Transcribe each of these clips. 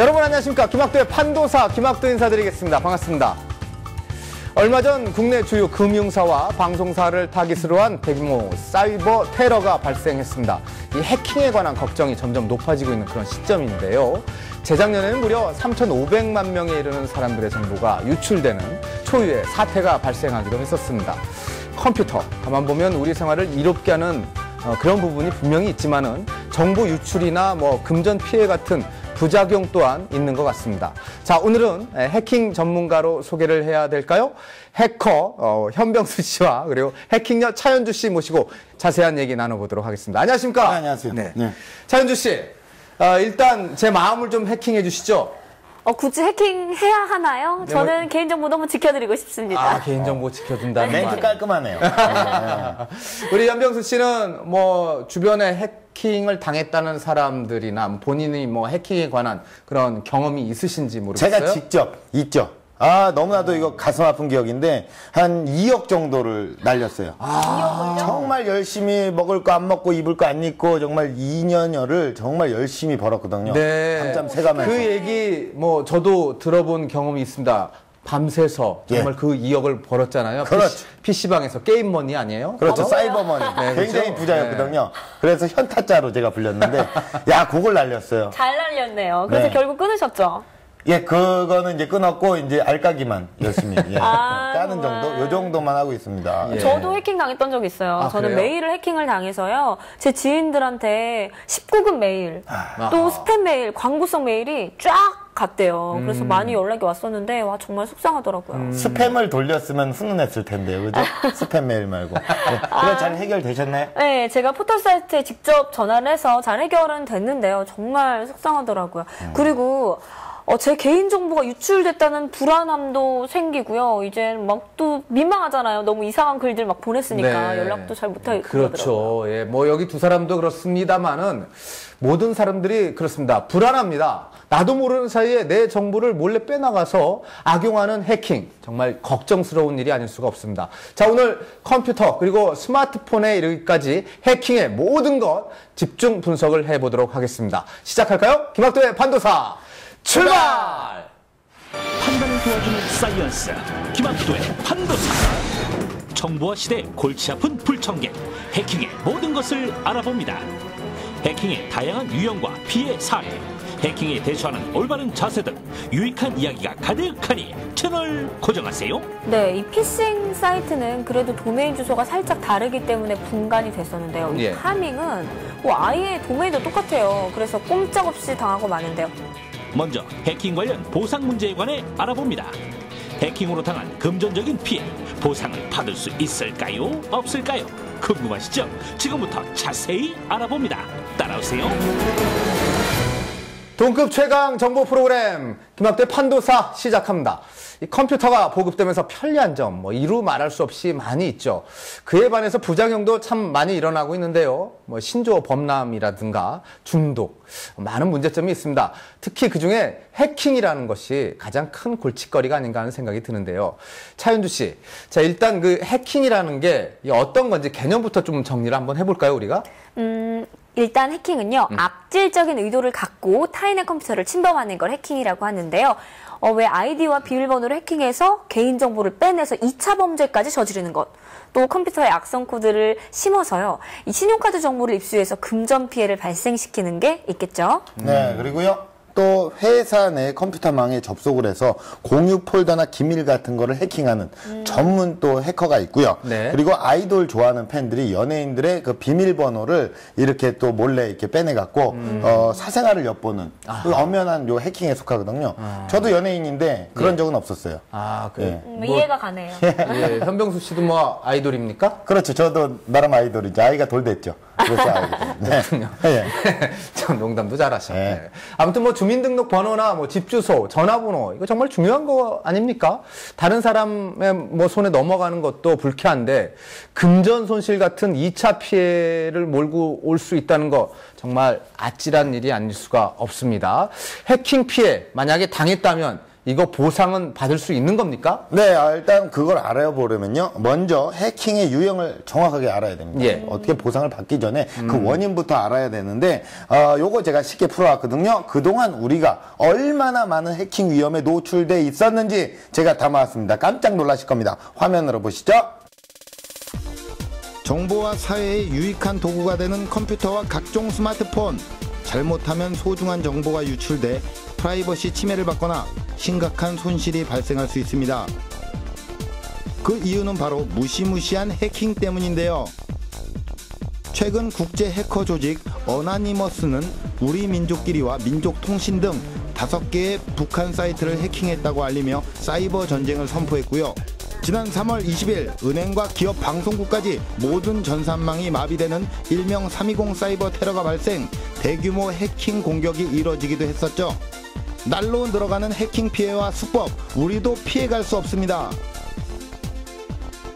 여러분 안녕하십니까. 김학도의 판도사 김학도 인사드리겠습니다. 반갑습니다. 얼마 전 국내 주요 금융사와 방송사를 타깃으로 한 대규모 사이버 테러가 발생했습니다. 이 해킹에 관한 걱정이 점점 높아지고 있는 그런 시점인데요. 재작년에는 무려 3,500만 명에 이르는 사람들의 정보가 유출되는 초유의 사태가 발생하기도 했었습니다. 컴퓨터, 가만 보면 우리 생활을 이롭게 하는 그런 부분이 분명히 있지만은 정보 유출이나 금전 피해 같은 부작용 또한 있는 것 같습니다. 자, 오늘은 해킹 전문가로 소개를 해야 될까요? 해커 현병수 씨와 그리고 해킹녀 차현주 씨 모시고 자세한 얘기 나눠보도록 하겠습니다. 안녕하십니까? 네, 안녕하세요. 네. 네. 차현주 씨, 일단 제 마음을 좀 해킹해 주시죠. 굳이 해킹해야 하나요? 네, 저는 개인정보 너무 지켜드리고 싶습니다. 아, 개인정보 지켜준다는 말. 멘트 깔끔하네요. 우리 현병수 씨는 주변에 해킹을 당했다는 사람들이나 본인이 해킹에 관한 그런 경험이 있으신지 모르겠어요. 제가 직접 있죠. 너무나도 이거 가슴 아픈 기억인데 한 2억 정도를 날렸어요. 정말 열심히 먹을 거 안 먹고 입을 거 안 입고 정말 2년여를 정말 열심히 벌었거든요. 네. 밤잠 새가면서. 그 얘기 저도 들어본 경험이 있습니다. 밤새서 정말 그 2억을 벌었잖아요. 그렇죠. PC방에서 게임머니 아니에요? 그렇죠. 사이버머니. 네, 굉장히 그렇죠? 부자였거든요. 네. 그래서 현타짜로 제가 불렸는데 그걸 날렸어요. 잘 날렸네요. 그래서 네. 결국 끊으셨죠? 예, 그거는 이제 끊었고 이제 알까기만 열심히 까는 정도, 요 정도만 하고 있습니다. 예. 저도 해킹 당했던 적이 있어요. 저는 그래요? 메일을 해킹을 당해서요. 제 지인들한테 19금 메일, 또 스팸 메일, 광고성 메일이 쫙 갔대요. 그래서 많이 연락이 왔었는데 정말 속상하더라고요. 스팸을 돌렸으면 훈훈했을 텐데요, 그죠? 스팸 메일 말고. 네. 그거 잘 해결되셨나요? 네, 제가 포털사이트에 직접 전화를 해서 잘 해결은 됐는데요. 정말 속상하더라고요. 그리고 제 개인정보가 유출됐다는 불안함도 생기고요. 이제 또 민망하잖아요. 너무 이상한 글들 보냈으니까 네. 연락도 잘 못하게 그렇죠. 예, 여기 두 사람도 그렇습니다만은 모든 사람들이 그렇습니다. 불안합니다. 나도 모르는 사이에 내 정보를 몰래 빼나가서 악용하는 해킹. 정말 걱정스러운 일이 아닐 수가 없습니다. 자, 오늘 컴퓨터 그리고 스마트폰에 이르기까지 해킹의 모든 것 집중 분석을 해보도록 하겠습니다. 시작할까요? 김학도의 판도사 출발! 판단을 도와주는 사이언스 김학도의 판도사. 정보화 시대 골치 아픈 불청객 해킹의 모든 것을 알아봅니다. 해킹의 다양한 유형과 피해 사례, 해킹에 대처하는 올바른 자세 등 유익한 이야기가 가득하니 채널 고정하세요. 네, 이 피싱 사이트는 그래도 도메인 주소가 살짝 다르기 때문에 분간이 됐었는데요. 이 예. 파밍은 아예 도메인도 똑같아요. 그래서 꼼짝없이 당하고 마는데요. 먼저 해킹 관련 보상 문제에 관해 알아봅니다. 해킹으로 당한 금전적인 피해, 보상을 받을 수 있을까요? 없을까요? 궁금하시죠? 지금부터 자세히 알아봅니다. 따라오세요. 동급 최강 정보 프로그램 김학도의 판도사 시작합니다. 이 컴퓨터가 보급되면서 편리한 점 이루 말할 수 없이 많이 있죠. 그에 반해서 부작용도 참 많이 일어나고 있는데요. 신조 범람이라든가 중독 많은 문제점이 있습니다. 특히 그중에 해킹이라는 것이 가장 큰 골칫거리가 아닌가 하는 생각이 드는데요. 차윤주 씨, 자 일단 그 해킹이라는 게 어떤 건지 개념부터 좀 정리를 한번 해볼까요, 우리가? 일단 해킹은요, 악질적인 의도를 갖고 타인의 컴퓨터를 침범하는 걸 해킹이라고 하는데요. 왜 아이디와 비밀번호를 해킹해서 개인정보를 빼내서 2차 범죄까지 저지르는 것. 또 컴퓨터에 악성 코드를 심어서요, 이 신용카드 정보를 입수해서 금전 피해를 발생시키는 게 있겠죠. 네, 그리고요. 또 회사 내 컴퓨터망에 접속을 해서 공유 폴더나 기밀 같은 거를 해킹하는 전문 또 해커가 있고요. 네. 그리고 아이돌 좋아하는 팬들이 연예인들의 그 비밀번호를 이렇게 또 몰래 이렇게 빼내갖고 사생활을 엿보는 그 엄연한 요 해킹에 속하거든요. 저도 연예인인데 그런 적은 없었어요. 그래. 이해가 가네요. 예, 현병수 씨도 아이돌입니까? 그렇죠. 저도 나름 아이돌이죠. 아이가 돌 됐죠. 그래서 아이돌. 네. 네. 참 농담도 잘하셔. 네. 네. 아무튼 주민등록번호나 집 주소, 전화번호 이거 정말 중요한 거 아닙니까? 다른 사람의 손에 넘어가는 것도 불쾌한데 금전 손실 같은 2차 피해를 몰고 올 수 있다는 거 정말 아찔한 일이 아닐 수가 없습니다. 해킹 피해 만약에 당했다면 이거 보상은 받을 수 있는 겁니까? 네, 일단 그걸 알아보려면요. 먼저 해킹의 유형을 정확하게 알아야 됩니다. 예. 어떻게 보상을 받기 전에 그 원인부터 알아야 되는데, 요거 제가 쉽게 풀어왔거든요. 그동안 우리가 얼마나 많은 해킹 위험에 노출돼 있었는지 제가 담아왔습니다. 깜짝 놀라실 겁니다. 화면으로 보시죠. 정보와 사회에 유익한 도구가 되는 컴퓨터와 각종 스마트폰. 잘못하면 소중한 정보가 유출돼 프라이버시 침해를 받거나 심각한 손실이 발생할 수 있습니다. 그 이유는 바로 무시무시한 해킹 때문인데요. 최근 국제 해커 조직 어나니머스는 우리 민족끼리와 민족통신 등 5개의 북한 사이트를 해킹했다고 알리며 사이버 전쟁을 선포했고요. 지난 3월 20일 은행과 기업 방송국까지 모든 전산망이 마비되는 일명 320 사이버 테러가 발생, 대규모 해킹 공격이 이뤄지기도 했었죠. 날로 늘어가는 해킹 피해와 수법, 우리도 피해갈 수 없습니다.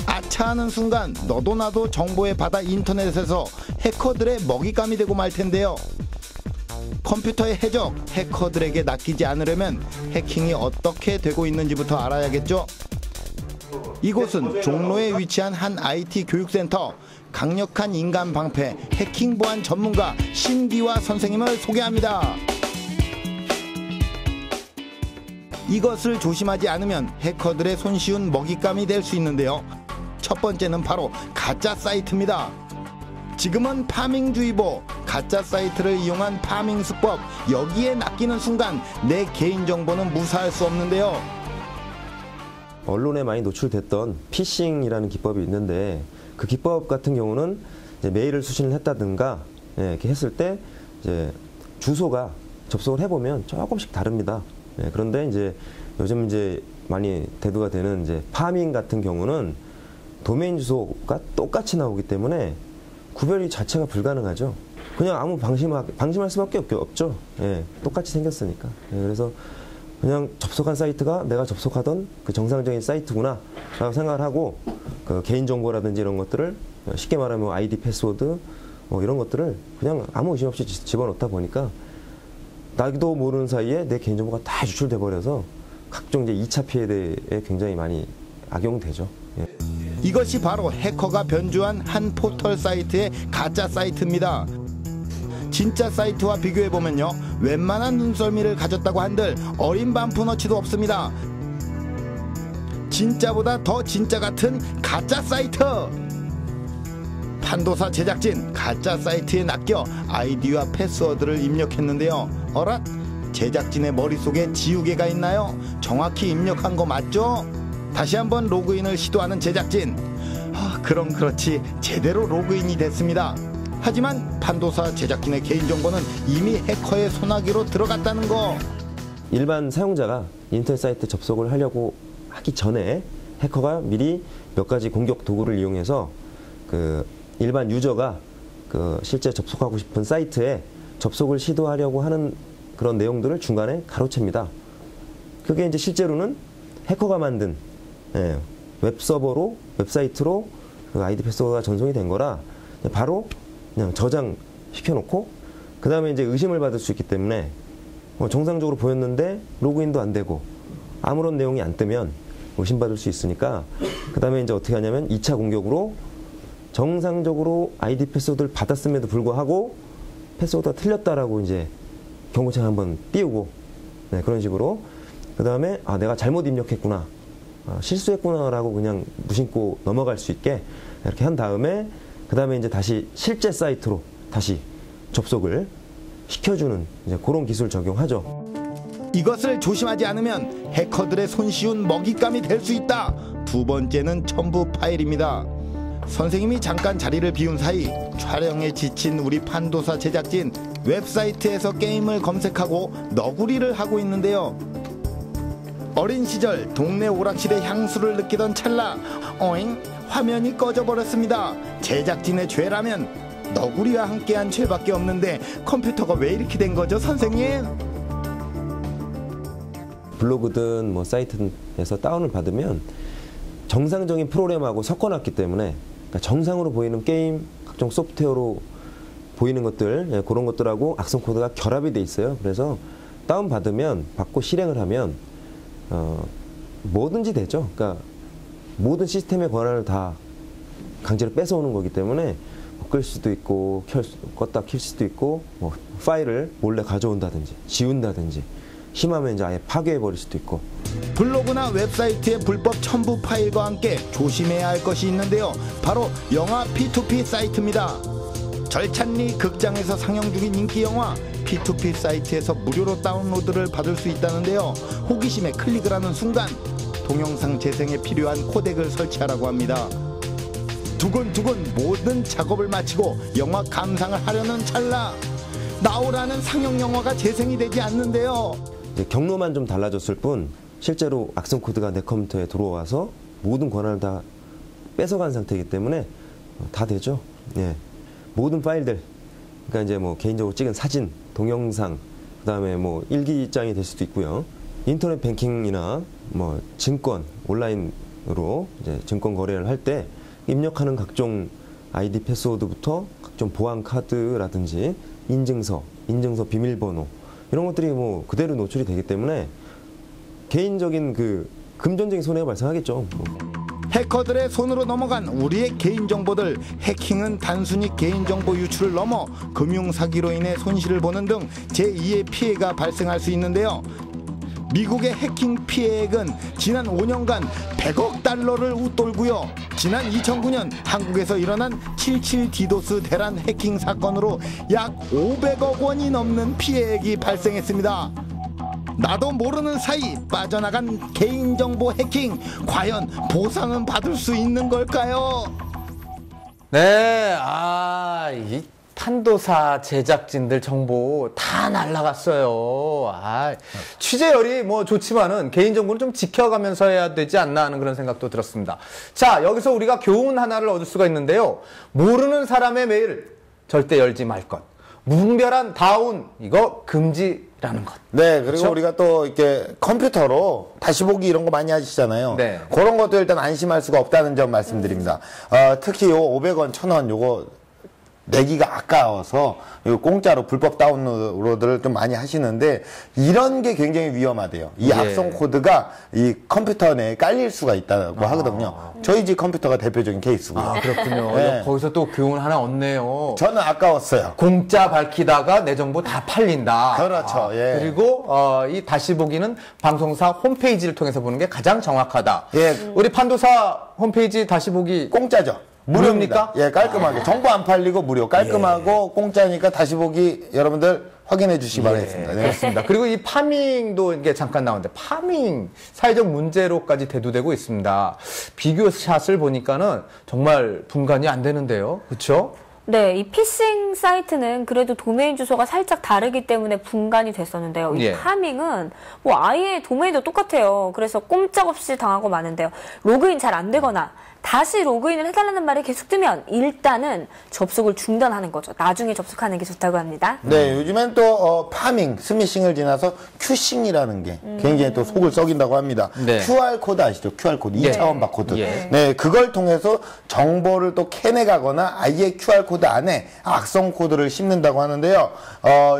아차 하는 순간 너도 나도 정보의 바다 인터넷에서 해커들의 먹잇감이 되고 말 텐데요. 컴퓨터의 해적, 해커들에게 낚이지 않으려면 해킹이 어떻게 되고 있는지부터 알아야겠죠. 이곳은 종로에 위치한 한 IT 교육센터. 강력한 인간 방패, 해킹 보안 전문가 신기화 선생님을 소개합니다. 이것을 조심하지 않으면 해커들의 손쉬운 먹잇감이 될 수 있는데요. 첫 번째는 바로 가짜 사이트입니다. 지금은 파밍주의보, 가짜 사이트를 이용한 파밍 수법, 여기에 낚이는 순간 내 개인정보는 무사할 수 없는데요. 언론에 많이 노출됐던 피싱이라는 기법이 있는데, 그 기법 같은 경우는 이제 메일을 수신을 했다든가 이렇게 했을 때 이제 주소가 접속을 해보면 조금씩 다릅니다. 그런데 이제 요즘 이제 많이 대두가 되는 이제 파밍 같은 경우는 도메인 주소가 똑같이 나오기 때문에 구별이 자체가 불가능하죠. 그냥 아무 방심할 수밖에 없죠. 똑같이 생겼으니까. 그래서 그냥 접속한 사이트가 내가 접속하던 그 정상적인 사이트구나 라고 생각을 하고, 그 개인정보라든지 이런 것들을 쉽게 말하면 아이디 패스워드 이런 것들을 그냥 아무 의심 없이 집어넣다 보니까 나도 모르는 사이에 내 개인정보가 다 유출돼 버려서 각종 이제 2차 피해에 굉장히 많이 악용되죠. 이것이 바로 해커가 변주한 한 포털 사이트의 가짜 사이트입니다. 진짜 사이트와 비교해보면요, 웬만한 눈썰미를 가졌다고 한들 어린 반푼어치도 없습니다. 진짜보다 더 진짜 같은 가짜 사이트! 판도사 제작진, 가짜 사이트에 낚여 아이디와 패스워드를 입력했는데요. 어라? 제작진의 머릿속에 지우개가 있나요? 정확히 입력한 거 맞죠? 다시 한번 로그인을 시도하는 제작진. 그럼 그렇지, 제대로 로그인이 됐습니다. 하지만 판도사 제작진의 개인정보는 이미 해커의 소나기로 들어갔다는 거. 일반 사용자가 인터넷 사이트 접속을 하려고 하기 전에 해커가 미리 몇 가지 공격 도구를 이용해서 그 일반 유저가 그 실제 접속하고 싶은 사이트에 접속을 시도하려고 하는 그런 내용들을 중간에 가로챕니다. 그게 이제 실제로는 해커가 만든 웹서버로, 웹사이트로 그 아이디 패스워드가 전송이 된 거라 바로 그냥 저장시켜놓고 그 다음에 이제 의심을 받을 수 있기 때문에 정상적으로 보였는데 로그인도 안 되고 아무런 내용이 안 뜨면 의심받을 수 있으니까 그 다음에 이제 어떻게 하냐면 2차 공격으로 정상적으로 아이디 패스워드를 받았음에도 불구하고 패스워드가 틀렸다라고 이제 경고창 한번 띄우고 그런 식으로 그 다음에 내가 잘못 입력했구나, 실수했구나라고 그냥 무심코 넘어갈 수 있게 이렇게 한 다음에 그 다음에 이제 다시 실제 사이트로 다시 접속을 시켜주는 이제 그런 기술 적용하죠. 이것을 조심하지 않으면 해커들의 손쉬운 먹잇감이 될 수 있다. 두 번째는 첨부 파일입니다. 선생님이 잠깐 자리를 비운 사이 촬영에 지친 우리 판도사 제작진, 웹사이트에서 게임을 검색하고 너구리를 하고 있는데요. 어린 시절 동네 오락실의 향수를 느끼던 찰나 어잉? 화면이 꺼져버렸습니다. 제작진의 죄라면 너구리와 함께한 죄밖에 없는데 컴퓨터가 왜 이렇게 된 거죠, 선생님? 블로그든 뭐 사이트에서 다운을 받으면 정상적인 프로그램하고 섞어놨기 때문에 그러니까 정상으로 보이는 게임, 각종 소프트웨어로 보이는 것들, 그런 것들하고 악성 코드가 결합이 돼 있어요. 그래서 다운 받고 실행을 하면 뭐든지 되죠. 그러니까 모든 시스템의 권한을 다 강제로 뺏어오는 거기 때문에 끌 수도 있고 껐다 킬 수도 있고 뭐 파일을 몰래 가져온다든지 지운다든지 심하면 이제 아예 파괴해버릴 수도 있고. 블로그나 웹사이트의 불법 첨부 파일과 함께 조심해야 할 것이 있는데요. 바로 영화 P2P 사이트입니다. 절찬리 극장에서 상영 중인 인기 영화 P2P 사이트에서 무료로 다운로드를 받을 수 있다는데요. 호기심에 클릭을 하는 순간 동영상 재생에 필요한 코덱을 설치하라고 합니다. 두근두근 모든 작업을 마치고 영화 감상을 하려는 찰나 나오라는 상영 영화가 재생이 되지 않는데요. 이제 경로만 좀 달라졌을 뿐 실제로 악성 코드가 내 컴퓨터에 들어와서 모든 권한을 다 뺏어간 상태이기 때문에 다 되죠. 예. 모든 파일들, 그러니까 이제 뭐 개인적으로 찍은 사진, 동영상, 그다음에 뭐 일기장이 될 수도 있고요. 인터넷 뱅킹이나 뭐 증권 온라인으로 이제 증권 거래를 할 때 입력하는 각종 아이디 패스워드부터 각종 보안 카드라든지 인증서 비밀번호 이런 것들이 뭐 그대로 노출이 되기 때문에 개인적인 그 금전적인 손해가 발생하겠죠. 해커들의 손으로 넘어간 우리의 개인정보들. 해킹은 단순히 개인정보 유출을 넘어 금융사기로 인해 손실을 보는 등 제2의 피해가 발생할 수 있는데요. 미국의 해킹 피해액은 지난 5년간 100억 달러를 웃돌고요. 지난 2009년 한국에서 일어난 77 디도스 대란 해킹 사건으로 약 500억 원이 넘는 피해액이 발생했습니다. 나도 모르는 사이 빠져나간 개인정보 해킹, 과연 보상은 받을 수 있는 걸까요? 네, 이 판도사 제작진들 정보 다 날라갔어요. 취재열이 뭐 좋지만은 개인정보는 좀 지켜가면서 해야 되지 않나 하는 그런 생각도 들었습니다. 자, 여기서 우리가 교훈 하나를 얻을 수가 있는데요. 모르는 사람의 메일 절대 열지 말 것. 무분별한 다운, 이거 금지라는 것. 네, 그리고 그렇죠? 우리가 또 이렇게 컴퓨터로 다시 보기 이런 거 많이 하시잖아요. 네. 그런 것도 일단 안심할 수가 없다는 점 말씀드립니다. 특히 요 500원, 1000원 요거 내기가 아까워서 이거 공짜로 불법 다운로드를 좀 많이 하시는데 이런 게 굉장히 위험하대요. 이 악성 코드가 이 컴퓨터 내에 깔릴 수가 있다고 하거든요. 저희 집 컴퓨터가 대표적인 케이스고요. 그렇군요. 네. 거기서 또 교훈 하나 얻네요. 저는 아까웠어요. 공짜 밝히다가 내 정보 다 팔린다. 그렇죠. 예. 그리고 이 다시 보기는 방송사 홈페이지를 통해서 보는 게 가장 정확하다. 예. 우리 판도사 홈페이지 다시 보기 공짜죠. 무료입니다. 무료입니까? 예, 깔끔하게. 정보 안 팔리고 무료. 깔끔하고 공짜니까 다시 보기 여러분들 확인해 주시기 바라겠습니다. 네. 그렇습니다. 그리고 이 파밍도 이게 잠깐 나오는데 파밍 사회적 문제로까지 대두되고 있습니다. 비교샷을 보니까는 정말 분간이 안 되는데요. 그렇죠? 네, 이 피싱 사이트는 그래도 도메인 주소가 살짝 다르기 때문에 분간이 됐었는데요. 이 예. 파밍은 뭐 아예 도메인도 똑같아요. 그래서 꼼짝없이 당하고 마는데요. 로그인 잘 안 되거나 다시 로그인을 해달라는 말이 계속 뜨면 일단은 접속을 중단하는 거죠. 나중에 접속하는 게 좋다고 합니다. 네, 요즘엔 또 파밍, 스미싱을 지나서 큐싱이라는 게 굉장히 또 속을 썩인다고 합니다. 네. QR코드 아시죠? QR코드, 예. 2차원 바코드. 예. 네, 그걸 통해서 정보를 또 캐내가거나 아예 QR코드 안에 악성 코드를 심는다고 하는데요.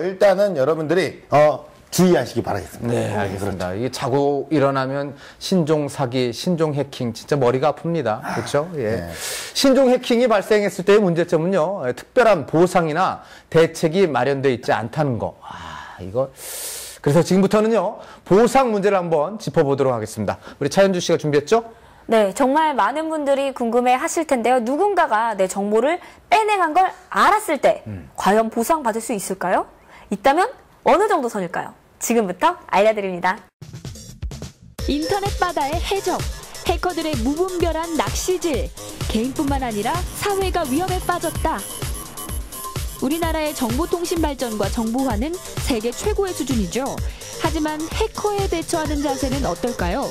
일단은 여러분들이 주의하시기 바라겠습니다. 네, 알겠습니다. 이게 자고 일어나면 신종 사기, 신종 해킹 진짜 머리가 아픕니다. 그렇죠? 예. 네. 신종 해킹이 발생했을 때의 문제점은요. 특별한 보상이나 대책이 마련되어 있지 않다는 거. 이거 그래서 지금부터는요. 보상 문제를 한번 짚어보도록 하겠습니다. 우리 차현주 씨가 준비했죠? 네, 정말 많은 분들이 궁금해 하실 텐데요. 누군가가 내 정보를 빼내간 걸 알았을 때 과연 보상받을 수 있을까요? 있다면 어느 정도 선일까요? 지금부터 알려드립니다. 인터넷 바다의 해적, 해커들의 무분별한 낚시질, 개인뿐만 아니라 사회가 위험에 빠졌다. 우리나라의 정보통신 발전과 정보화는 세계 최고의 수준이죠. 하지만 해커에 대처하는 자세는 어떨까요?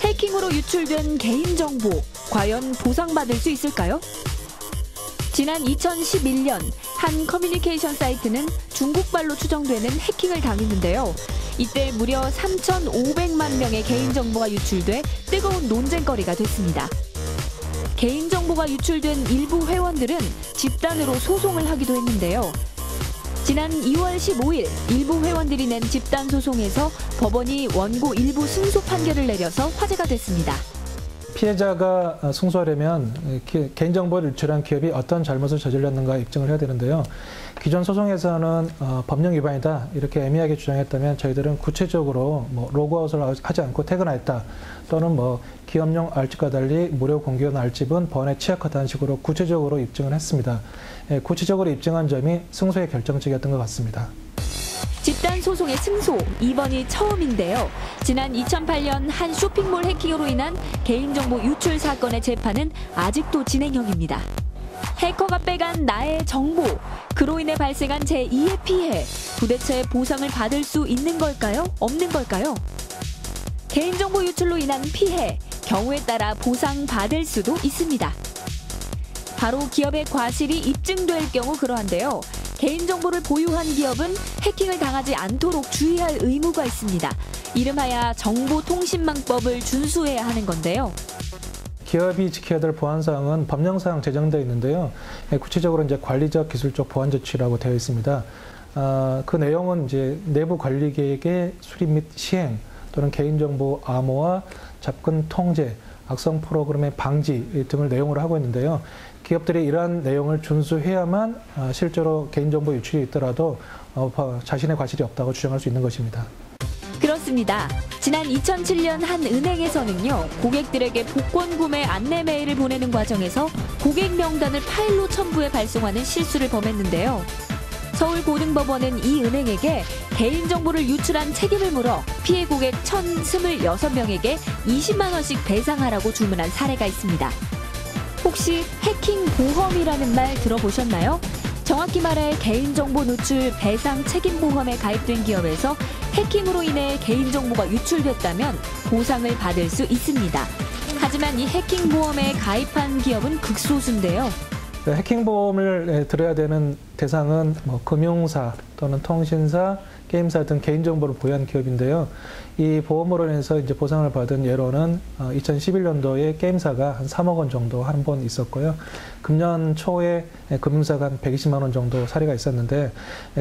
해킹으로 유출된 개인정보, 과연 보상받을 수 있을까요? 지난 2011년 한 커뮤니케이션 사이트는 중국발로 추정되는 해킹을 당했는데요. 이때 무려 3,500만 명의 개인정보가 유출돼 뜨거운 논쟁거리가 됐습니다. 개인정보가 유출된 일부 회원들은 집단으로 소송을 하기도 했는데요. 지난 2월 15일 일부 회원들이 낸 집단 소송에서 법원이 원고 일부 승소 판결을 내려서 화제가 됐습니다. 피해자가 승소하려면 개인정보를 유출한 기업이 어떤 잘못을 저질렀는가 입증을 해야 되는데요. 기존 소송에서는 법령 위반이다 이렇게 애매하게 주장했다면 저희들은 구체적으로 뭐 로그아웃을 하지 않고 퇴근했다 또는 뭐 기업용 알집과 달리 무료 공개한 알집은 법원에 취약하다는 식으로 구체적으로 입증을 했습니다. 구체적으로 입증한 점이 승소의 결정적이었던 것 같습니다. 집단 소송의 승소, 이번이 처음인데요. 지난 2008년 한 쇼핑몰 해킹으로 인한 개인정보 유출 사건의 재판은 아직도 진행형입니다. 해커가 빼간 나의 정보, 그로 인해 발생한 제2의 피해, 도대체 보상을 받을 수 있는 걸까요? 없는 걸까요? 개인정보 유출로 인한 피해, 경우에 따라 보상받을 수도 있습니다. 바로 기업의 과실이 입증될 경우 그러한데요. 개인정보를 보유한 기업은 해킹을 당하지 않도록 주의할 의무가 있습니다. 이름하여 정보통신망법을 준수해야 하는 건데요. 기업이 지켜야 될 보안사항은 법령상 제정되어 있는데요. 구체적으로 이제 관리적, 기술적 보안 조치라고 되어 있습니다. 그 내용은 이제 내부 관리 계획의 수립 및 시행 또는 개인정보 암호화, 접근 통제, 악성 프로그램의 방지 등을 내용으로 하고 있는데요. 기업들이 이러한 내용을 준수해야만 실제로 개인정보 유출이 있더라도 자신의 과실이 없다고 주장할 수 있는 것입니다. 그렇습니다. 지난 2007년 한 은행에서는요, 고객들에게 복권 구매 안내 메일을 보내는 과정에서 고객 명단을 파일로 첨부해 발송하는 실수를 범했는데요. 서울고등법원은 이 은행에게 개인정보를 유출한 책임을 물어 피해 고객 1,026명에게 20만 원씩 배상하라고 주문한 사례가 있습니다. 혹시 해킹 보험이라는 말 들어보셨나요? 정확히 말해 개인정보 누출 배상 책임보험에 가입된 기업에서 해킹으로 인해 개인정보가 유출됐다면 보상을 받을 수 있습니다. 하지만 이 해킹보험에 가입한 기업은 극소수인데요. 해킹보험을 들어야 되는 대상은 뭐 금융사 또는 통신사, 게임사 등 개인정보를 보유한 기업인데요. 이 보험으로 인해서 이제 보상을 받은 예로는 2011년도에 게임사가 한 3억 원 정도 한 번 있었고요. 금년 초에 금융사가 한 120만 원 정도 사례가 있었는데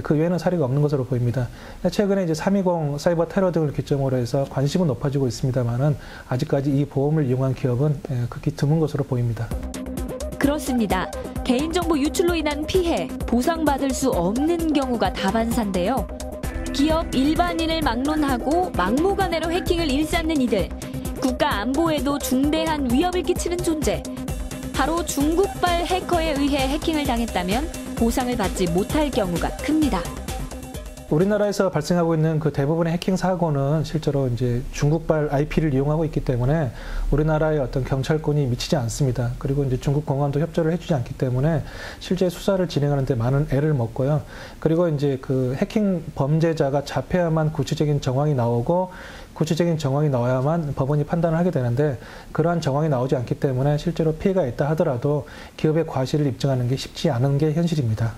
그 외에는 사례가 없는 것으로 보입니다. 최근에 이제 320 사이버 테러 등을 기점으로 해서 관심은 높아지고 있습니다만은 아직까지 이 보험을 이용한 기업은 극히 드문 것으로 보입니다. 그렇습니다. 개인정보 유출로 인한 피해, 보상받을 수 없는 경우가 다반사인데요. 기업 일반인을 막론하고 막무가내로 해킹을 일삼는 이들, 국가 안보에도 중대한 위협을 끼치는 존재. 바로 중국발 해커에 의해 해킹을 당했다면 보상을 받지 못할 경우가 큽니다. 우리나라에서 발생하고 있는 그 대부분의 해킹 사고는 실제로 이제 중국발 IP를 이용하고 있기 때문에 우리나라의 어떤 경찰권이 미치지 않습니다. 그리고 이제 중국 공안도 협조를 해주지 않기 때문에 실제 수사를 진행하는 데 많은 애를 먹고요. 그리고 이제 그 해킹 범죄자가 잡혀야만 구체적인 정황이 나오고 구체적인 정황이 나와야만 법원이 판단을 하게 되는데 그러한 정황이 나오지 않기 때문에 실제로 피해가 있다 하더라도 기업의 과실을 입증하는 게 쉽지 않은 게 현실입니다.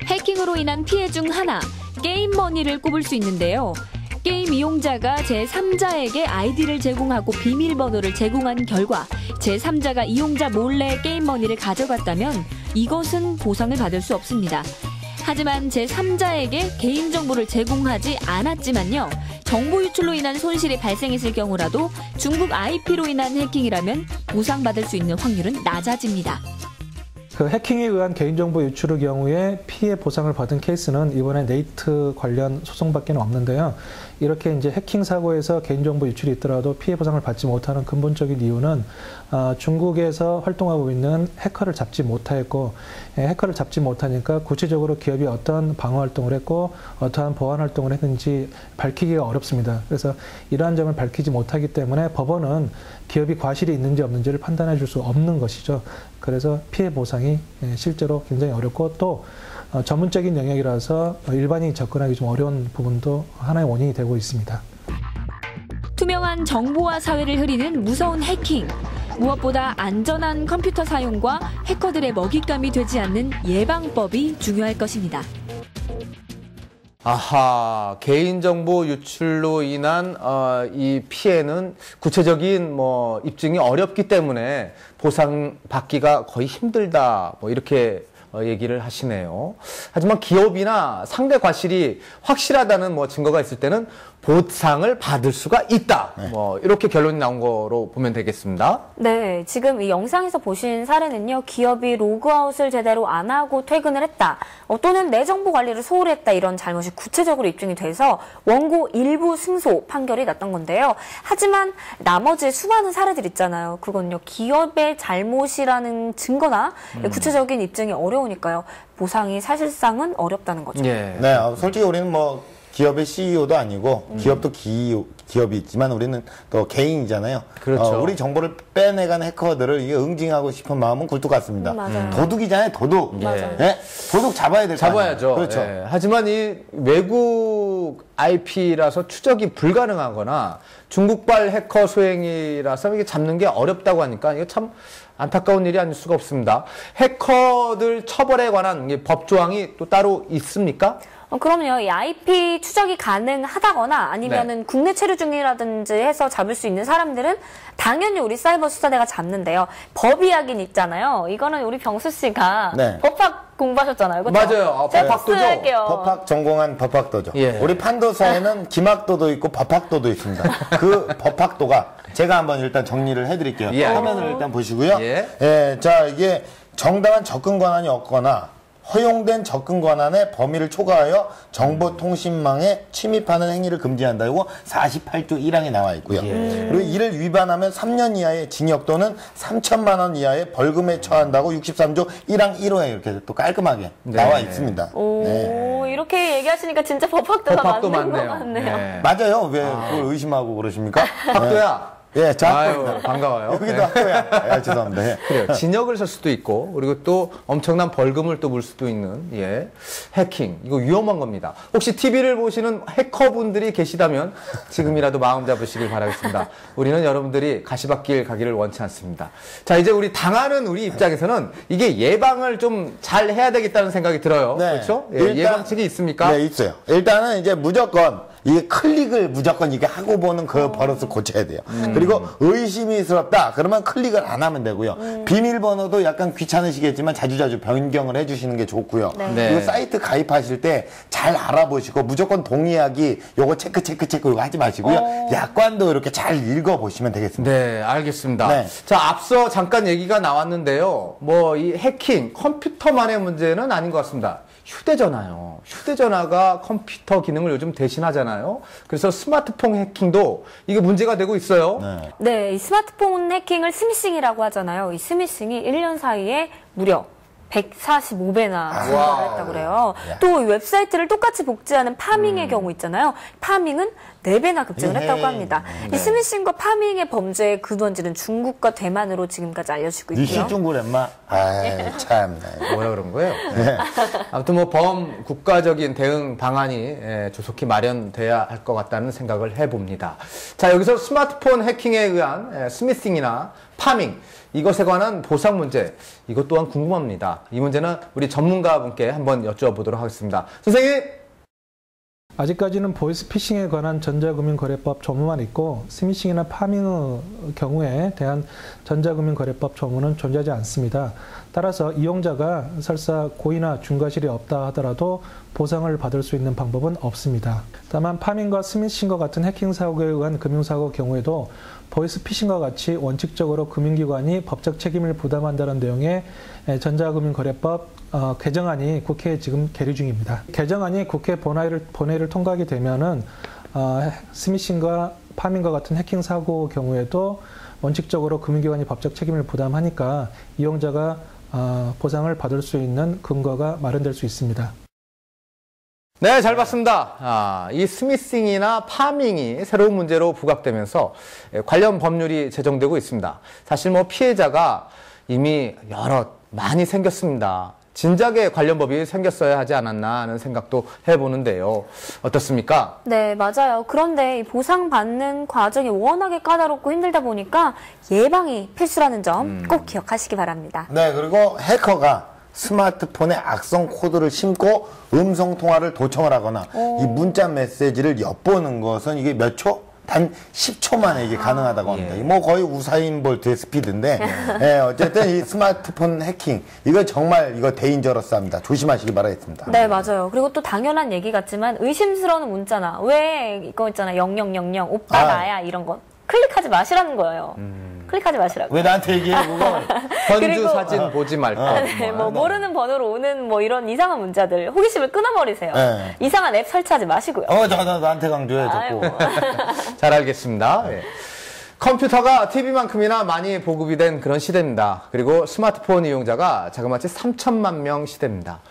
해킹으로 인한 피해 중 하나, 게임머니를 꼽을 수 있는데요. 게임 이용자가 제3자에게 아이디를 제공하고 비밀번호를 제공한 결과 제3자가 이용자 몰래 게임머니를 가져갔다면 이것은 보상을 받을 수 없습니다. 하지만 제3자에게 개인정보를 제공하지 않았지만요. 정보 유출로 인한 손실이 발생했을 경우라도 중국 IP로 인한 해킹이라면 보상받을 수 있는 확률은 낮아집니다. 그 해킹에 의한 개인정보 유출의 경우에 피해 보상을 받은 케이스는 이번에 네이트 관련 소송밖에 없는데요. 이렇게 이제 해킹 사고에서 개인정보 유출이 있더라도 피해 보상을 받지 못하는 근본적인 이유는 중국에서 활동하고 있는 해커를 잡지 못했고 해커를 잡지 못하니까 구체적으로 기업이 어떤 방어 활동을 했고 어떠한 보안 활동을 했는지 밝히기가 어렵습니다. 그래서 이러한 점을 밝히지 못하기 때문에 법원은 기업이 과실이 있는지 없는지를 판단해 줄 수 없는 것이죠. 그래서 피해 보상이 실제로 굉장히 어렵고 또 전문적인 영역이라서 일반인이 접근하기 좀 어려운 부분도 하나의 원인이 되고 있습니다. 투명한 정보화 사회를 흐리는 무서운 해킹. 무엇보다 안전한 컴퓨터 사용과 해커들의 먹잇감이 되지 않는 예방법이 중요할 것입니다. 아하, 개인정보 유출로 인한 이 피해는 구체적인 입증이 어렵기 때문에 보상받기가 거의 힘들다. 이렇게 얘기를 하시네요. 하지만 기업이나 상대 과실이 확실하다는 뭐 증거가 있을 때는 보상을 받을 수가 있다. 뭐 이렇게 결론이 나온 거로 보면 되겠습니다. 네, 지금 이 영상에서 보신 사례는요, 기업이 로그아웃을 제대로 안 하고 퇴근을 했다, 또는 내 정보 관리를 소홀히 했다, 이런 잘못이 구체적으로 입증이 돼서 원고 일부 승소 판결이 났던 건데요. 하지만 나머지 수많은 사례들 있잖아요. 그건요, 기업의 잘못이라는 증거나 구체적인 입증이 어려우니까요. 보상이 사실상은 어렵다는 거죠. 예. 네, 솔직히 우리는 뭐 기업의 CEO도 아니고 기업도 기업이 있지만 우리는 또 개인이잖아요. 그렇죠. 우리 정보를 빼내간 해커들을 이게 응징하고 싶은 마음은 굴뚝 같습니다. 맞아요. 도둑이잖아요, 도둑. 맞아요. 예? 도둑 잡아야 될 거 아니에요. 잡아야죠. 그렇죠. 예. 하지만 이 외국 IP라서 추적이 불가능하거나 중국발 해커 소행이라서 이게 잡는 게 어렵다고 하니까 이게 참 안타까운 일이 아닐 수가 없습니다. 해커들 처벌에 관한 법 조항이 또 따로 있습니까? 그럼요. 이 IP 추적이 가능하다거나 아니면은 국내 체류 중이라든지 해서 잡을 수 있는 사람들은 당연히 우리 사이버 수사대가 잡는데요. 법 이야기는 있잖아요. 이거는 우리 병수 씨가 네. 법학 공부하셨잖아요. 그렇죠? 맞아요. 제가 법학도죠. 복수할게요. 법학 전공한 법학도죠. 예. 우리 판도사에는 김학도도 있고 법학도도 있습니다. 그 법학도가 제가 한번 일단 정리를 해드릴게요. 예. 화면을 일단 보시고요. 예. 예, 자, 이게 정당한 접근 권한이 없거나 허용된 접근 권한의 범위를 초과하여 정보통신망에 침입하는 행위를 금지한다. 이거 48조 1항에 나와 있고요. 그리고 이를 위반하면 3년 이하의 징역 또는 3천만 원 이하의 벌금에 처한다고 63조 1항 1호에 이렇게 또 깔끔하게 나와 있습니다. 오, 이렇게 얘기하시니까 진짜 법학도가 법학도 맞는 것 많네요. 같네요. 네. 맞아요. 왜 그걸 의심하고 그러십니까? 학도야. 예, 자, 아유, 반가워요. 여기도 네. 학교야. 예, 죄송합니다. 예. 그래요. 징역을 설 수도 있고, 그리고 또 엄청난 벌금을 또 물 수도 있는, 예. 해킹. 이거 위험한 겁니다. 혹시 TV를 보시는 해커분들이 계시다면 지금이라도 마음 잡으시길 바라겠습니다. 우리는 여러분들이 가시밭길 가기를 원치 않습니다. 자, 이제 우리 당하는 우리 입장에서는 이게 예방을 좀 잘 해야 되겠다는 생각이 들어요. 네. 그렇죠? 예, 일단- 예방책이 있습니까? 네, 있어요. 일단은 이제 무조건 이게 클릭을 무조건 이게 하고 보는 그 버릇을 고쳐야 돼요. 그리고 의심이스럽다 그러면 클릭을 안 하면 되고요. 비밀번호도 약간 귀찮으시겠지만 자주자주 변경을 해주시는 게 좋고요. 네. 네. 그리고 사이트 가입하실 때 잘 알아보시고 무조건 동의하기 요거 체크 이거 하지 마시고요. 약관도 이렇게 잘 읽어보시면 되겠습니다. 네, 알겠습니다. 네. 자, 앞서 잠깐 얘기가 나왔는데요. 뭐, 이 해킹, 컴퓨터만의 문제는 아닌 것 같습니다. 휴대전화요. 휴대전화가 컴퓨터 기능을 요즘 대신하잖아요. 그래서 스마트폰 해킹도 이게 문제가 되고 있어요. 네. 네, 이 스마트폰 해킹을 스미싱이라고 하잖아요. 이 스미싱이 1년 사이에 무려 145배나 증가를 했다고 그래요. 또 이 웹사이트를 똑같이 복제하는 파밍의 경우 있잖아요. 파밍은 4배나 급증을 했다고 합니다. 이 스미싱과 파밍의 범죄의 근원지는 중국과 대만으로 지금까지 알려지고 있고요. 니시중국엠마 아이 참. 뭐라 그런 거예요? 네. 아무튼 뭐 국가적인 대응 방안이 조속히 마련돼야 할 것 같다는 생각을 해봅니다. 자, 여기서 스마트폰 해킹에 의한 스미싱이나 파밍, 이것에 관한 보상 문제, 이것 또한 궁금합니다. 이 문제는 우리 전문가분께 한번 여쭤보도록 하겠습니다. 선생님! 아직까지는 보이스피싱에 관한 전자금융거래법 조문만 있고 스미싱이나 파밍의 경우에 대한 전자금융거래법 조문은 존재하지 않습니다. 따라서 이용자가 설사 고의나 중과실이 없다 하더라도 보상을 받을 수 있는 방법은 없습니다. 다만 파밍과 스미싱과 같은 해킹 사고에 의한 금융사고 경우에도 보이스피싱과 같이 원칙적으로 금융기관이 법적 책임을 부담한다는 내용의 전자금융거래법 개정안이 국회에 지금 계류 중입니다. 개정안이 국회 본회의를 통과하게 되면은 스미싱과 파밍과 같은 해킹 사고 경우에도 원칙적으로 금융기관이 법적 책임을 부담하니까 이용자가 보상을 받을 수 있는 근거가 마련될 수 있습니다. 네, 잘 봤습니다. 이 스미싱이나 파밍이 새로운 문제로 부각되면서 관련 법률이 제정되고 있습니다. 사실 뭐 피해자가 이미 많이 생겼습니다. 진작에 관련 법이 생겼어야 하지 않았나 하는 생각도 해보는데요. 어떻습니까? 네, 맞아요. 그런데 이 보상받는 과정이 워낙에 까다롭고 힘들다 보니까 예방이 필수라는 점 꼭 기억하시기 바랍니다. 네, 그리고 해커가 스마트폰에 악성 코드를 심고 음성 통화를 도청을 하거나 이 문자 메시지를 엿보는 것은 이게 몇 초? 단 10초 만에 이게 가능하다고 합니다. 뭐 거의 우사인 볼트의 스피드인데 예, 어쨌든 이 스마트폰 해킹 이거 정말 이거 데인저러스합니다. 조심하시기 바라겠습니다. 네, 맞아요. 그리고 또 당연한 얘기 같지만 의심스러운 문자나 왜 이거 있잖아 0000 오빠 나야 이런 거 클릭하지 마시라는 거예요. 클릭하지 마시라고. 왜 나한테 얘기해 그걸? 현주 그리고- 사진 보지 말 것. 네, 뭐 모르는 번호로 오는 뭐 이런 이상한 문자들 호기심을 끊어버리세요. 네. 이상한 앱 설치하지 마시고요. 나한테 강조해 자꾸. 아이고. 잘 알겠습니다. 예. 컴퓨터가 TV만큼이나 많이 보급이 된 그런 시대입니다. 그리고 스마트폰 이용자가 자그마치 3천만 명 시대입니다.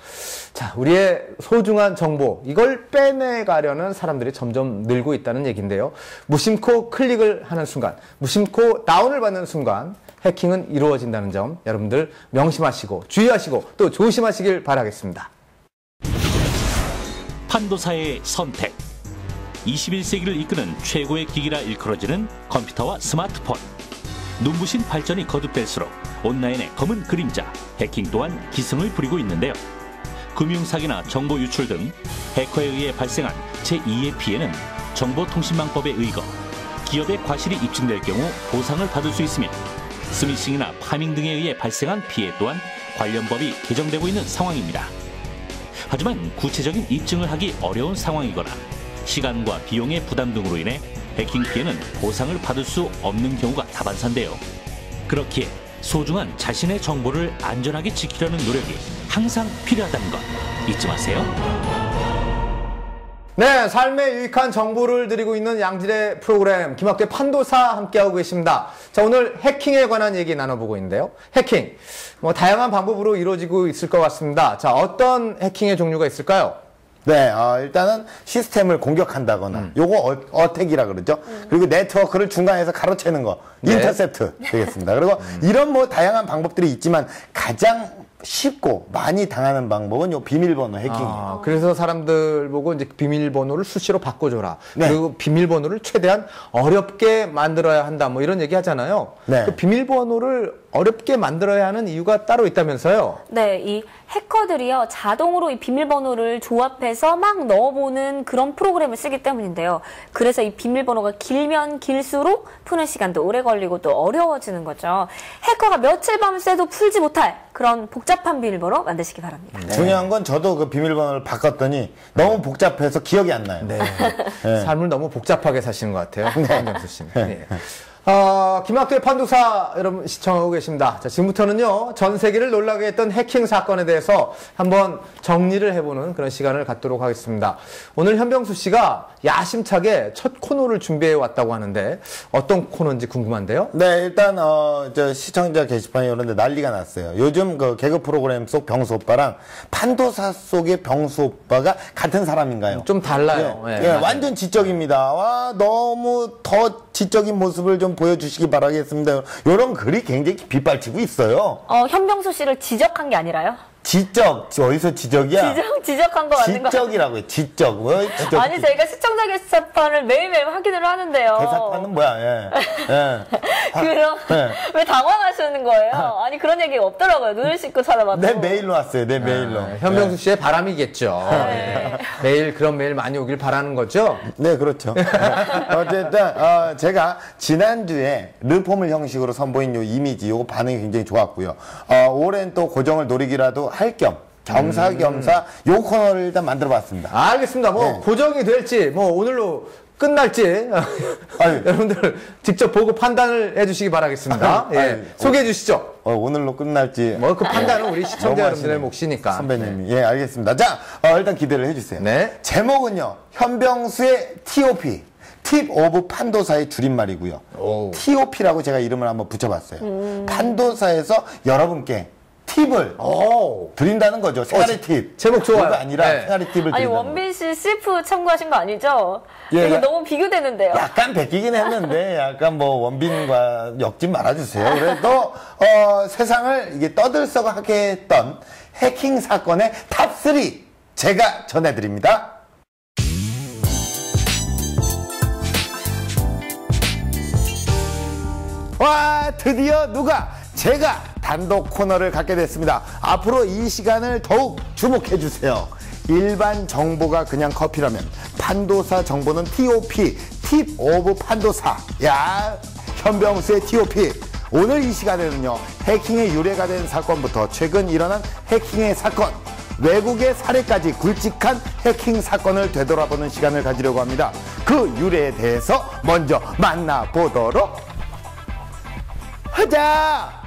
자, 우리의 소중한 정보, 이걸 빼내가려는 사람들이 점점 늘고 있다는 얘기인데요. 무심코 클릭을 하는 순간, 무심코 다운을 받는 순간, 해킹은 이루어진다는 점 여러분들 명심하시고 주의하시고 또 조심하시길 바라겠습니다. 판도사의 선택. 21세기를 이끄는 최고의 기기라 일컬어지는 컴퓨터와 스마트폰. 눈부신 발전이 거듭될수록 온라인의 검은 그림자, 해킹 또한 기승을 부리고 있는데요. 금융사기나 정보 유출 등 해커에 의해 발생한 제2의 피해는 정보통신망법에 의거, 기업의 과실이 입증될 경우 보상을 받을 수 있으며 스미싱이나 파밍 등에 의해 발생한 피해 또한 관련 법이 개정되고 있는 상황입니다. 하지만 구체적인 입증을 하기 어려운 상황이거나 시간과 비용의 부담 등으로 인해 해킹 피해는 보상을 받을 수 없는 경우가 다반사인데요. 그렇기에 소중한 자신의 정보를 안전하게 지키려는 노력이 항상 필요하다는 것 잊지 마세요. 네, 삶에 유익한 정보를 드리고 있는 양질의 프로그램 김학도의 판도사 함께하고 계십니다. 자, 오늘 해킹에 관한 얘기 나눠보고 있는데요. 해킹, 뭐 다양한 방법으로 이루어지고 있을 것 같습니다. 자, 어떤 해킹의 종류가 있을까요? 네, 일단은 시스템을 공격한다거나, 요거 어택이라 그러죠. 그리고 네트워크를 중간에서 가로채는 거, 네. 인터셉트 되겠습니다. 그리고 이런 뭐 다양한 방법들이 있지만 가장 쉽고 많이 당하는 방법은 요 비밀번호 해킹이에요. 그래서 사람들 보고 이제 비밀번호를 수시로 바꿔줘라. 네. 그리고 비밀번호를 최대한 어렵게 만들어야 한다. 뭐 이런 얘기 하잖아요. 네. 그 비밀번호를 어렵게 만들어야 하는 이유가 따로 있다면서요? 네, 이 해커들이요, 자동으로 이 비밀번호를 조합해서 막 넣어보는 그런 프로그램을 쓰기 때문인데요. 그래서 이 비밀번호가 길면 길수록 푸는 시간도 오래 걸리고 또 어려워지는 거죠. 해커가 며칠 밤을 새도 풀지 못할 그런 복잡한 비밀번호 만드시기 바랍니다. 중요한 건 저도 그 비밀번호를 바꿨더니 너무 복잡해서 기억이 안 나요. 네. 네. 삶을 너무 복잡하게 사시는 것 같아요. 한정수 씨는. 네. 김학도의 판도사 여러분 시청하고 계십니다. 자, 지금부터는요, 전 세계를 놀라게 했던 해킹 사건에 대해서 한번 정리를 해보는 그런 시간을 갖도록 하겠습니다. 오늘 현병수 씨가 야심차게 첫 코너를 준비해 왔다고 하는데 어떤 코너인지 궁금한데요? 네, 일단 저 시청자 게시판에 이런 데 난리가 났어요. 요즘 그 개그 프로그램 속 병수 오빠랑 판도사 속의 병수 오빠가 같은 사람인가요? 좀 달라요. 예, 네, 예, 맞아요. 완전 지적입니다. 와, 너무 더 지적인 모습을 좀 보여주시기 바라겠습니다. 이런 글이 굉장히 빗발치고 있어요. 현병수 씨를 지적한 게 아니라요? 지적, 어디서 지적이야? 지적한 거 맞는 거 지적이라고요. 지적. 뭐 지적. 아니, 저희가 시청자 게시판을 매일매일 확인을 하는데요. 대사판은 뭐야? 예. 예. 그럼 네. 왜 당황하시는 거예요? 아니, 그런 얘기가 없더라고요. 눈을 씻고 살아봐도. 내 메일로 왔어요. 내 메일로. 현병수 씨의 바람이겠죠. 네. 매일 그런 메일 많이 오길 바라는 거죠? 네, 그렇죠. 어쨌든 제가 지난주에 르포물 형식으로 선보인 요 이미지, 요거 반응이 굉장히 좋았고요. 올해는 또 고정을 노리기라도 할 겸 겸사겸사 요 코너를 일단 만들어봤습니다. 알겠습니다. 뭐 네. 고정이 될지 뭐 오늘로 끝날지 여러분들 직접 보고 판단을 해주시기 바라겠습니다. 예. 소개해 주시죠. 오늘로 끝날지. 뭐 그 판단은 우리 시청자 너무 여러분들의 하시네요. 몫이니까. 선배님이. 예, 알겠습니다. 자, 일단 기대를 해주세요. 네. 제목은요, 현병수의 TOP. 팁 오브 판도사의 줄임말이고요. 오. TOP라고 제가 이름을 한번 붙여봤어요. 판도사에서 여러분께 팁을 드린다는 거죠. 생활의 팁. 제목 좋아요. 그거 아니라 네. 생활의 팁을 아니, 드린다는 원빈 씨 CF 참고하신 거 아니죠? 예, 이거 예. 너무 비교되는데요. 약간 베끼긴 했는데 약간 뭐 원빈과 엮지 말아주세요. 그래도 세상을 이게 떠들썩하게 했던 해킹 사건의 탑3 제가 전해드립니다. 와, 드디어 제가 단독 코너를 갖게 됐습니다. 앞으로 이 시간을 더욱 주목해 주세요. 일반 정보가 그냥 커피라면 판도사 정보는 TOP, 팁 오브 판도사. 야, 현병수의 TOP. 오늘 이 시간에는요, 해킹의 유래가 된 사건부터 최근 일어난 해킹의 사건, 외국의 사례까지 굵직한 해킹 사건을 되돌아보는 시간을 가지려고 합니다. 그 유래에 대해서 먼저 만나보도록 하자!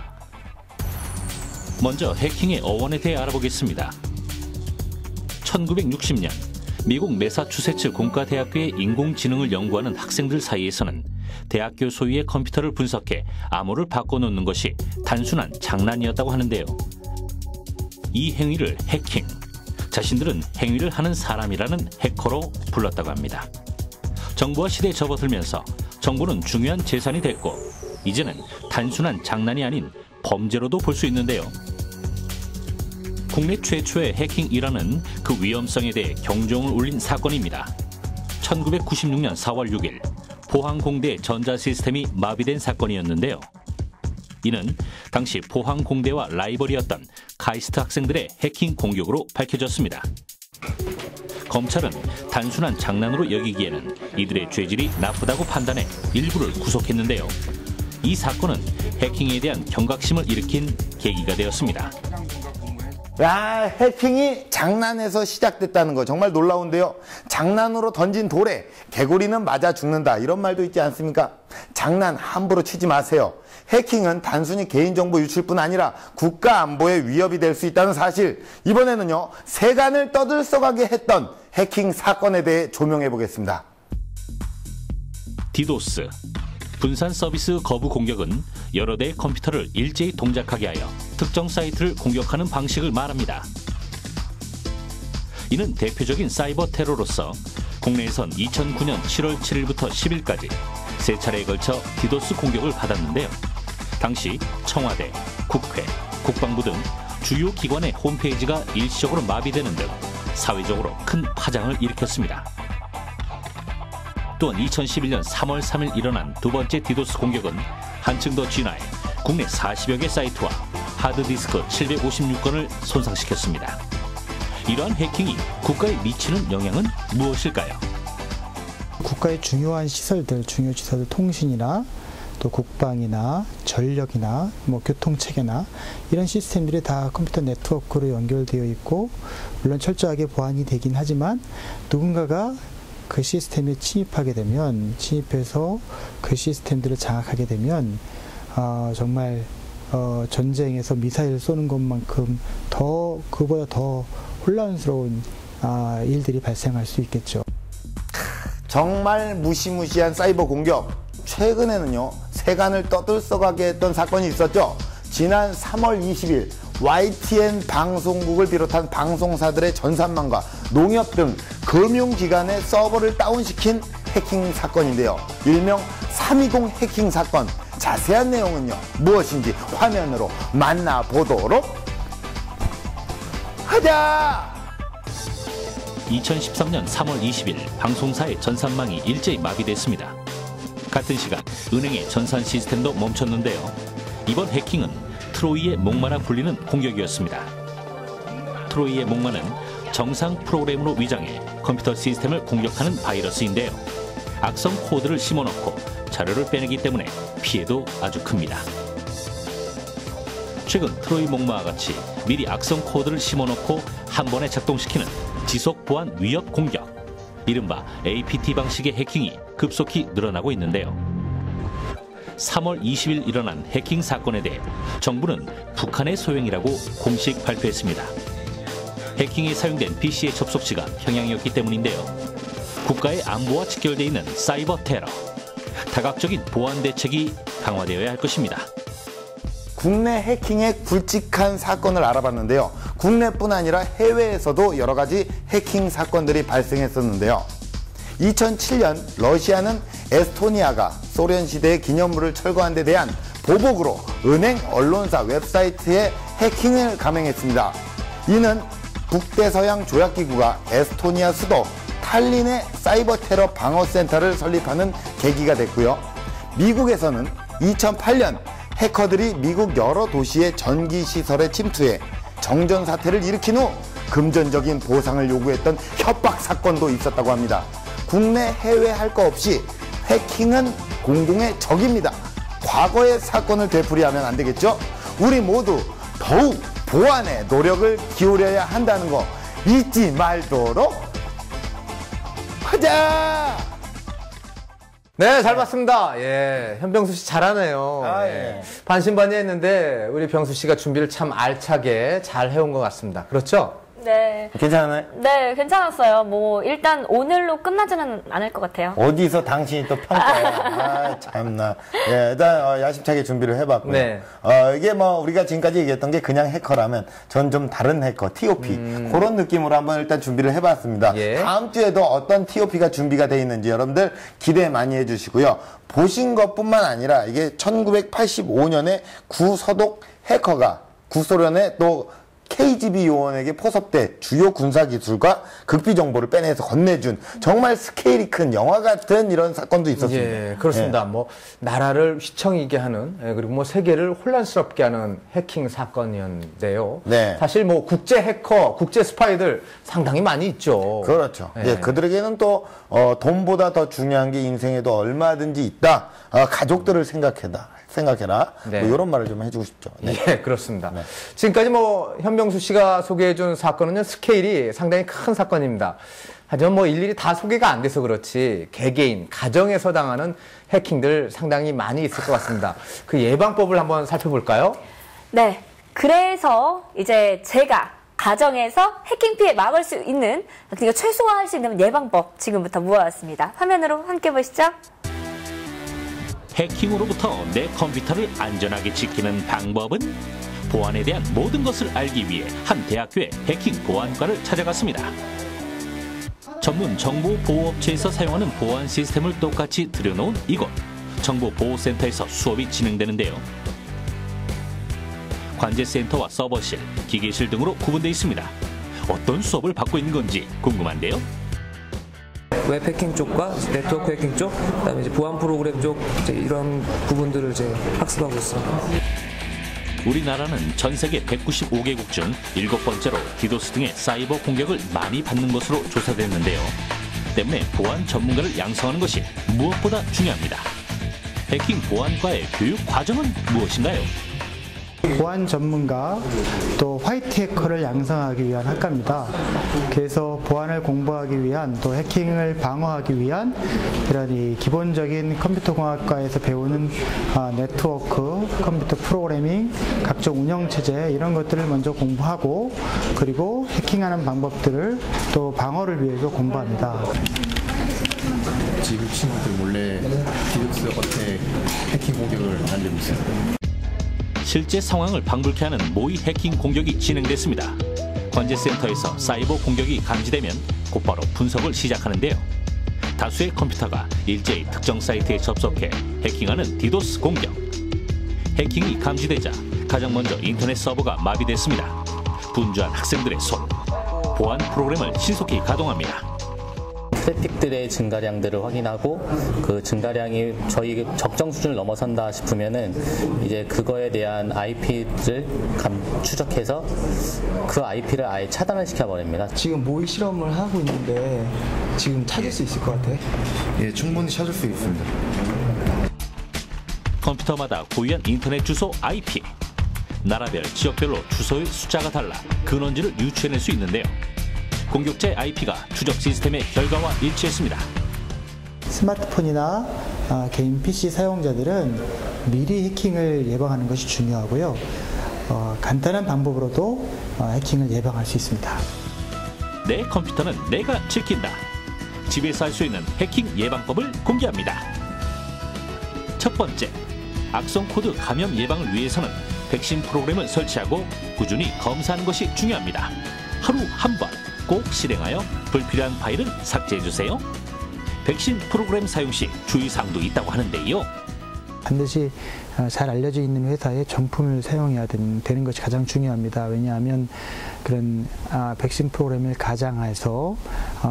먼저 해킹의 어원에 대해 알아보겠습니다. 1960년 미국 매사추세츠 공과대학교의 인공지능을 연구하는 학생들 사이에서는 대학교 소유의 컴퓨터를 분석해 암호를 바꿔놓는 것이 단순한 장난이었다고 하는데요. 이 행위를 해킹, 자신들은 행위를 하는 사람이라는 해커로 불렀다고 합니다. 정보화 시대에 접어들면서 정보는 중요한 재산이 됐고 이제는 단순한 장난이 아닌 범죄로도 볼 수 있는데요. 국내 최초의 해킹 일화는 그 위험성에 대해 경종을 울린 사건입니다. 1996년 4월 6일 포항공대 전자시스템이 마비된 사건이었는데요. 이는 당시 포항공대와 라이벌이었던 카이스트 학생들의 해킹 공격으로 밝혀졌습니다. 검찰은 단순한 장난으로 여기기에는 이들의 죄질이 나쁘다고 판단해 일부를 구속했는데요. 이 사건은 해킹에 대한 경각심을 일으킨 계기가 되었습니다. 야, 해킹이 장난에서 시작됐다는 거 정말 놀라운데요. 장난으로 던진 돌에 개구리는 맞아 죽는다, 이런 말도 있지 않습니까? 장난 함부로 치지 마세요. 해킹은 단순히 개인정보 유출뿐 아니라 국가 안보에 위협이 될 수 있다는 사실, 이번에는요 세간을 떠들썩하게 했던 해킹 사건에 대해 조명해 보겠습니다. 디도스, 분산 서비스 거부 공격은 여러 대의 컴퓨터를 일제히 동작하게 하여 특정 사이트를 공격하는 방식을 말합니다. 이는 대표적인 사이버 테러로서 국내에선 2009년 7월 7일부터 10일까지 세 차례에 걸쳐 디도스 공격을 받았는데요. 당시 청와대, 국회, 국방부 등 주요 기관의 홈페이지가 일시적으로 마비되는 등 사회적으로 큰 파장을 일으켰습니다. 또한 2011년 3월 3일 일어난 두 번째 디도스 공격은 한층 더 진화해 국내 40여 개 사이트와 하드디스크 756건을 손상시켰습니다. 이러한 해킹이 국가에 미치는 영향은 무엇일까요? 국가의 중요한 시설들, 중요 시설들, 통신이나 또 국방이나 전력이나 뭐 교통체계나 이런 시스템들이 다 컴퓨터 네트워크로 연결되어 있고, 물론 철저하게 보안이 되긴 하지만 누군가가 그 시스템에 침입해서 그 시스템들을 장악하게 되면 정말 전쟁에서 미사일을 쏘는 것만큼 그보다 더 혼란스러운 일들이 발생할 수 있겠죠. 정말 무시무시한 사이버 공격. 최근에는요 세간을 떠들썩하게 했던 사건이 있었죠. 지난 3월 20일 YTN 방송국을 비롯한 방송사들의 전산망과 농협 등 금융기관의 서버를 다운시킨 해킹 사건인데요. 일명 320 해킹 사건. 자세한 내용은요 무엇인지 화면으로 만나보도록 하자! 2013년 3월 20일 방송사의 전산망이 일제히 마비됐습니다. 같은 시간 은행의 전산 시스템도 멈췄는데요. 이번 해킹은 트로이의 목마라 불리는 공격이었습니다. 트로이의 목마는 정상 프로그램으로 위장해 컴퓨터 시스템을 공격하는 바이러스인데요. 악성 코드를 심어넣고 자료를 빼내기 때문에 피해도 아주 큽니다. 최근 트로이 목마와 같이 미리 악성 코드를 심어넣고 한 번에 작동시키는 지속 보안 위협 공격, 이른바 APT 방식의 해킹이 급속히 늘어나고 있는데요. 3월 20일 일어난 해킹 사건에 대해 정부는 북한의 소행이라고 공식 발표했습니다. 해킹에 사용된 PC의 접속지가 평양이었기 때문인데요. 국가의 안보와 직결되어 있는 사이버 테러, 다각적인 보안 대책이 강화되어야 할 것입니다. 국내 해킹의 굵직한 사건을 알아봤는데요. 국내뿐 아니라 해외에서도 여러 가지 해킹 사건들이 발생했었는데요. 2007년 러시아는 에스토니아가 소련 시대의 기념물을 철거한 데 대한 보복으로 은행, 언론사 웹사이트에 해킹을 감행했습니다. 이는 북대서양 조약기구가 에스토니아 수도 탈린의 사이버 테러 방어센터를 설립하는 계기가 됐고요. 미국에서는 2008년 해커들이 미국 여러 도시의 전기시설에 침투해 정전 사태를 일으킨 후 금전적인 보상을 요구했던 협박 사건도 있었다고 합니다. 국내 해외 할 거 없이 해킹은 공공의 적입니다. 과거의 사건을 되풀이하면 안 되겠죠? 우리 모두 더욱 보안에 노력을 기울여야 한다는 거 잊지 말도록 하자! 네, 잘 봤습니다. 예, 현병수 씨 잘하네요. 예. 반신반의했는데 우리 병수 씨가 준비를 참 알차게 잘 해온 것 같습니다. 그렇죠? 네. 괜찮아요? 네, 괜찮았어요. 뭐 일단 오늘로 끝나지는 않을 것 같아요. 어디서 당신이 또 평가해. 아, 참나. 예, 일단, 야심차게 준비를 해봤고요. 네. 이게 뭐, 우리가 지금까지 얘기했던 게 그냥 해커라면, 전 좀 다른 해커, TOP. 그런 느낌으로 한번 일단 준비를 해봤습니다. 예. 다음 주에도 어떤 TOP가 준비가 되어 있는지 여러분들 기대 많이 해주시고요. 보신 것뿐만 아니라, 이게 1985년에 구서독 해커가 구소련의 또 KGB 요원에게 포섭돼 주요 군사기술과 극비 정보를 빼내서 건네준 정말 스케일이 큰 영화 같은 이런 사건도 있었습니다. 예, 그렇습니다. 뭐 나라를 휘청이게 하는 그리고 뭐 세계를 혼란스럽게 하는 해킹 사건이었는데요. 네. 사실 뭐 국제 해커, 국제 스파이들 상당히 많이 있죠. 그렇죠. 예. 예, 그들에게는 또 돈보다 더 중요한 게 인생에도 얼마든지 있다. 가족들을 생각해라. 네. 뭐 이런 말을 좀 해주고 싶죠. 네. 예, 그렇습니다. 지금까지 뭐 현병수 씨가 소개해준 사건은요, 스케일이 상당히 큰 사건입니다. 하지만 뭐 일일이 다 소개가 안 돼서 그렇지 개개인, 가정에서 당하는 해킹들 상당히 많이 있을 것 같습니다. 그 예방법을 한번 살펴볼까요? 네. 그래서 이제 제가 가정에서 해킹 피해 막을 수 있는, 그러니까 최소화할 수 있는 예방법 지금부터 모아왔습니다. 화면으로 함께 보시죠. 해킹으로부터 내 컴퓨터를 안전하게 지키는 방법은? 보안에 대한 모든 것을 알기 위해 한 대학교의 해킹 보안과를 찾아갔습니다. 전문 정보보호업체에서 사용하는 보안 시스템을 똑같이 들여놓은 이곳 정보보호센터에서 수업이 진행되는데요. 관제센터와 서버실, 기계실 등으로 구분되어 있습니다. 어떤 수업을 받고 있는 건지 궁금한데요. 웹 해킹 쪽과 네트워크 해킹 쪽, 그다음에 이제 보안 프로그램 쪽 이런 부분들을 이제 학습하고 있습니다. 우리나라는 전 세계 195개국 중 7번째로 디도스 등의 사이버 공격을 많이 받는 것으로 조사됐는데요. 때문에 보안 전문가를 양성하는 것이 무엇보다 중요합니다. 해킹 보안과의 교육 과정은 무엇인가요? 보안 전문가 또 화이트 해커를 양성하기 위한 학과입니다. 그래서 보안을 공부하기 위한 또 해킹을 방어하기 위한 이런 이 기본적인 컴퓨터 공학과에서 배우는 네트워크, 컴퓨터 프로그래밍, 각종 운영 체제 이런 것들을 먼저 공부하고 그리고 해킹하는 방법들을 또 방어를 위해서 공부합니다. 지금 친구들 몰래 디도스 어택 해킹 공격을 날리고 있어요. 실제 상황을 방불케 하는 모의 해킹 공격이 진행됐습니다. 관제센터에서 사이버 공격이 감지되면 곧바로 분석을 시작하는데요. 다수의 컴퓨터가 일제히 특정 사이트에 접속해 해킹하는 디도스 공격. 해킹이 감지되자 가장 먼저 인터넷 서버가 마비됐습니다. 분주한 학생들의 손. 보안 프로그램을 신속히 가동합니다. 트래픽들의 증가량들을 확인하고 그 증가량이 저희 적정 수준을 넘어선다 싶으면은 이제 그거에 대한 IP를 추적해서 그 IP를 아예 차단을 시켜버립니다. 지금 모의 실험을 하고 있는데 지금 찾을 수 있을 것 같아요? 예, 충분히 찾을 수 있습니다. 컴퓨터마다 고유한 인터넷 주소 IP. 나라별, 지역별로 주소의 숫자가 달라 근원지를 유추해낼 수 있는데요. 공격자의 IP가 추적 시스템의 결과와 일치했습니다. 스마트폰이나 개인 PC 사용자들은 미리 해킹을 예방하는 것이 중요하고요. 간단한 방법으로도 해킹을 예방할 수 있습니다. 내 컴퓨터는 내가 지킨다. 집에서 할 수 있는 해킹 예방법을 공개합니다. 첫 번째, 악성 코드 감염 예방을 위해서는 백신 프로그램을 설치하고 꾸준히 검사하는 것이 중요합니다. 하루 한 번 꼭 실행하여 불필요한 파일은 삭제해주세요. 백신 프로그램 사용 시 주의사항도 있다고 하는데요. 반드시 잘 알려져 있는 회사의 정품을 사용해야 되는 것이 가장 중요합니다. 왜냐하면 그런 백신 프로그램을 가장해서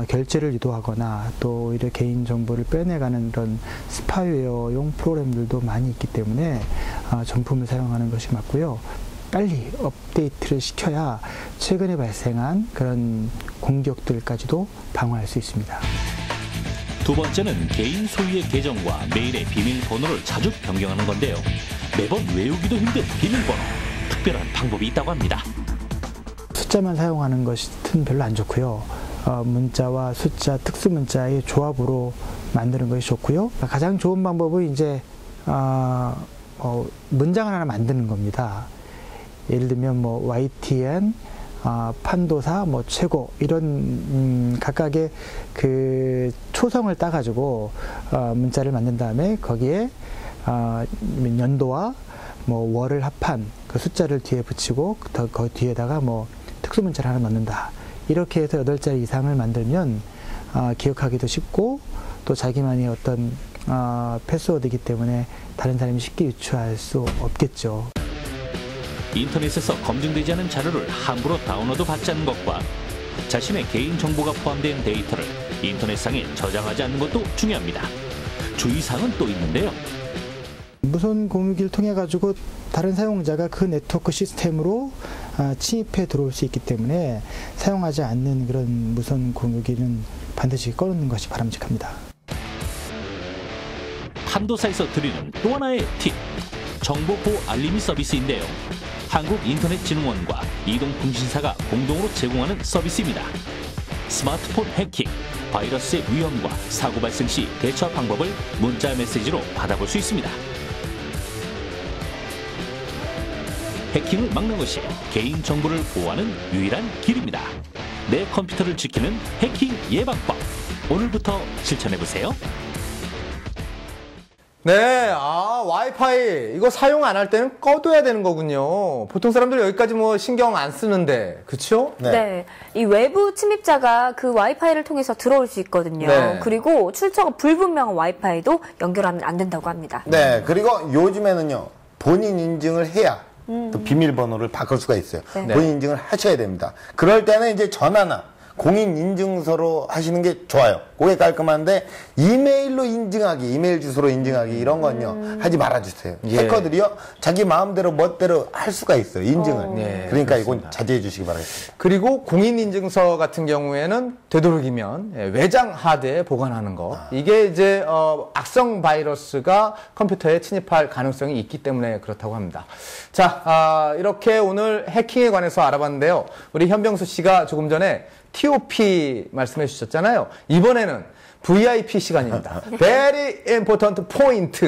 결제를 유도하거나 또 오히려 개인 정보를 빼내가는 그런 스파이웨어용 프로그램들도 많이 있기 때문에 정품을 사용하는 것이 맞고요. 빨리 업데이트를 시켜야 최근에 발생한 그런 공격들까지도 방어할 수 있습니다. 두 번째는 개인 소유의 계정과 메일의 비밀번호를 자주 변경하는 건데요. 매번 외우기도 힘든 비밀번호, 특별한 방법이 있다고 합니다. 숫자만 사용하는 것은 별로 안 좋고요. 문자와 숫자, 특수 문자의 조합으로 만드는 것이 좋고요. 가장 좋은 방법은 이제 문장을 하나 만드는 겁니다. 예를 들면 뭐 YTN, 판도사, 뭐 최고 이런 각각의 그 초성을 따가지고 문자를 만든 다음에 거기에 연도와 뭐 월을 합한 그 숫자를 뒤에 붙이고 그 뒤에다가 뭐 특수 문자를 하나 넣는다. 이렇게 해서 8자리 이상을 만들면 기억하기도 쉽고 또 자기만의 어떤 패스워드이기 때문에 다른 사람이 쉽게 유추할 수 없겠죠. 인터넷에서 검증되지 않은 자료를 함부로 다운로드 받지 않는 것과 자신의 개인 정보가 포함된 데이터를 인터넷상에 저장하지 않는 것도 중요합니다. 주의사항은 또 있는데요. 무선 공유기를 통해 가지고 다른 사용자가 그 네트워크 시스템으로 침입해 들어올 수 있기 때문에 사용하지 않는 그런 무선 공유기는 반드시 꺼놓는 것이 바람직합니다. 판도사에서 드리는 또 하나의 팁, 정보보호 알림이 서비스인데요. 한국인터넷진흥원과 이동통신사가 공동으로 제공하는 서비스입니다. 스마트폰 해킹, 바이러스의 위험과 사고 발생 시 대처 방법을 문자 메시지로 받아볼 수 있습니다. 해킹을 막는 것이 개인 정보를 보호하는 유일한 길입니다. 내 컴퓨터를 지키는 해킹 예방법, 오늘부터 실천해보세요. 네, 와이파이 이거 사용 안 할 때는 꺼둬야 되는 거군요. 보통 사람들 여기까지 뭐 신경 안 쓰는데, 그렇죠? 네. 이 외부 침입자가 그 와이파이를 통해서 들어올 수 있거든요. 네. 그리고 출처가 불분명한 와이파이도 연결하면 안 된다고 합니다. 네, 그리고 요즘에는요, 본인 인증을 해야 또 비밀번호를 바꿀 수가 있어요. 네. 본인 인증을 하셔야 됩니다. 그럴 때는 이제 전화나 공인인증서로 하시는 게 좋아요. 그게 깔끔한데 이메일로 인증하기, 이메일 주소로 인증하기 이런 건요 하지 말아주세요. 예. 해커들이요 자기 마음대로 멋대로 할 수가 있어요. 인증을. 네, 그러니까 그렇습니다. 이건 자제해 주시기 바라겠습니다. 그리고 공인인증서 같은 경우에는 되도록이면 외장 하드에 보관하는 거. 이게 이제 악성 바이러스가 컴퓨터에 침입할 가능성이 있기 때문에 그렇다고 합니다. 자, 이렇게 오늘 해킹에 관해서 알아봤는데요. 우리 현병수 씨가 조금 전에 TOP 말씀해 주셨잖아요. 이번에는 VIP 시간입니다. Very important point.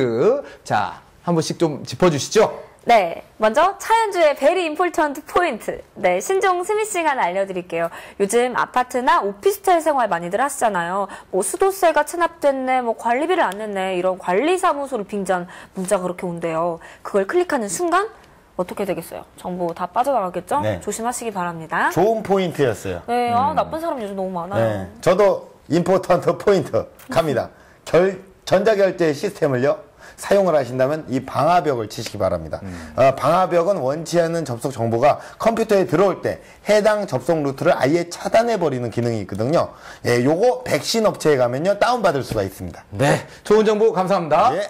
자, 한 분씩 좀 짚어주시죠. 네, 먼저 차현주의 베리 임포턴트 포인트. 네, 신종 스미싱 하나 알려드릴게요. 요즘 아파트나 오피스텔 생활 많이들 하시잖아요. 뭐 수도세가 체납됐네, 뭐 관리비를 안 냈네, 이런 관리사무소를 빙자한 문자가 그렇게 온대요. 그걸 클릭하는 순간 어떻게 되겠어요? 정보 다 빠져나가겠죠? 네. 조심하시기 바랍니다. 좋은 포인트였어요. 네, 나쁜 사람 요즘 너무 많아요. 네, 저도 임포턴트 포인트 갑니다. 전자결제 시스템을요 사용을 하신다면 이 방화벽을 치시기 바랍니다. 방화벽은 원치 않는 접속 정보가 컴퓨터에 들어올 때 해당 접속 루트를 아예 차단해버리는 기능이 있거든요. 예, 요거 백신 업체에 가면요 다운받을 수가 있습니다. 네, 좋은 정보 감사합니다. 예.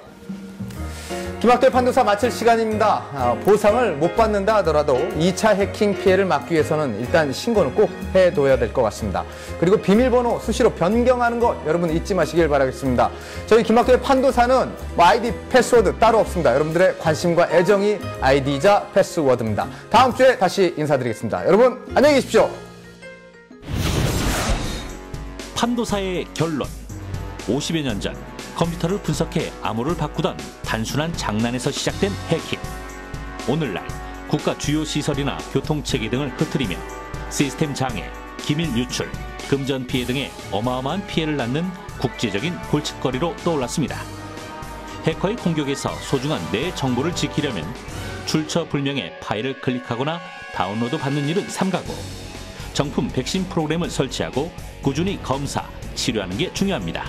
김학도의 판도사 마칠 시간입니다. 보상을 못 받는다 하더라도 2차 해킹 피해를 막기 위해서는 일단 신고는 꼭 해둬야 될 것 같습니다. 그리고 비밀번호 수시로 변경하는 것 여러분 잊지 마시길 바라겠습니다. 저희 김학도의 판도사는 아이디 패스워드 따로 없습니다. 여러분들의 관심과 애정이 아이디이자 패스워드입니다. 다음 주에 다시 인사드리겠습니다. 여러분 안녕히 계십시오. 판도사의 결론. 50여 년 전 컴퓨터를 분석해 암호를 바꾸던 단순한 장난에서 시작된 해킹. 오늘날 국가 주요 시설이나 교통체계 등을 흐트리며 시스템 장애, 기밀 유출, 금전 피해 등의 어마어마한 피해를 낳는 국제적인 골칫거리로 떠올랐습니다. 해커의 공격에서 소중한 내 정보를 지키려면 출처 불명의 파일을 클릭하거나 다운로드 받는 일은 삼가고 정품 백신 프로그램을 설치하고 꾸준히 검사, 치료하는 게 중요합니다.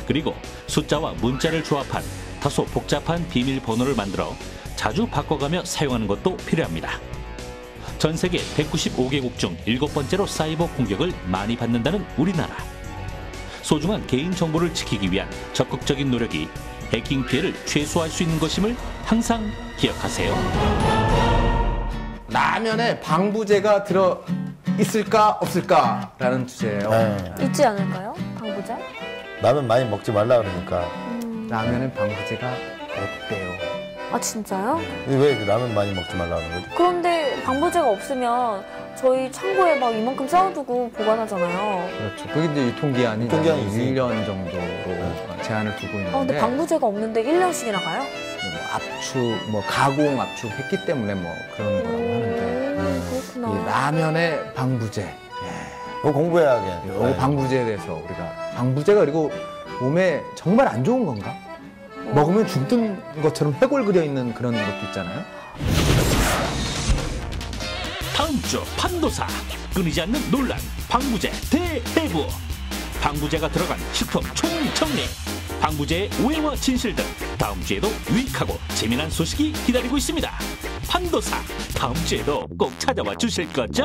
그리고 숫자와 문자를 조합한 다소 복잡한 비밀번호를 만들어 자주 바꿔가며 사용하는 것도 필요합니다. 전 세계 195개국 중 7번째로 사이버 공격을 많이 받는다는 우리나라. 소중한 개인정보를 지키기 위한 적극적인 노력이 해킹 피해를 최소화할 수 있는 것임을 항상 기억하세요. 라면에 방부제가 들어 있을까 없을까라는 주제예요. 있지 않을까요? 방부제? 라면 많이 먹지 말라 그러니까. 라면은 방부제가 없대요. 아 진짜요? 왜 라면 많이 먹지 말라 그러는 거지? 그런데 방부제가 없으면 저희 창고에 막 이만큼 쌓아두고 보관하잖아요. 그렇죠. 그게 이제 유통기한이 유통기한이 있으니까. 1년 정도로 제한을 두고 있는데. 근데 방부제가 없는데 1년씩이나 가요? 뭐 압축, 뭐 가공 압축했기 때문에 뭐 그런 거라고 하는데. 그렇구나. 이 라면의 방부제. 이거 공부해야겠네. 요 방부제에 대해서 우리가 방부제가 그리고 몸에 정말 안 좋은 건가? 먹으면 죽는 것처럼 회골 그려 있는 그런 것도 있잖아요. 다음 주 판도사 끊이지 않는 논란 방부제 대해부. 방부제가 들어간 식품 총정리. 방부제의 오해와 진실 등 다음 주에도 유익하고 재미난 소식이 기다리고 있습니다. 판도사 다음 주에도 꼭 찾아와 주실 거죠?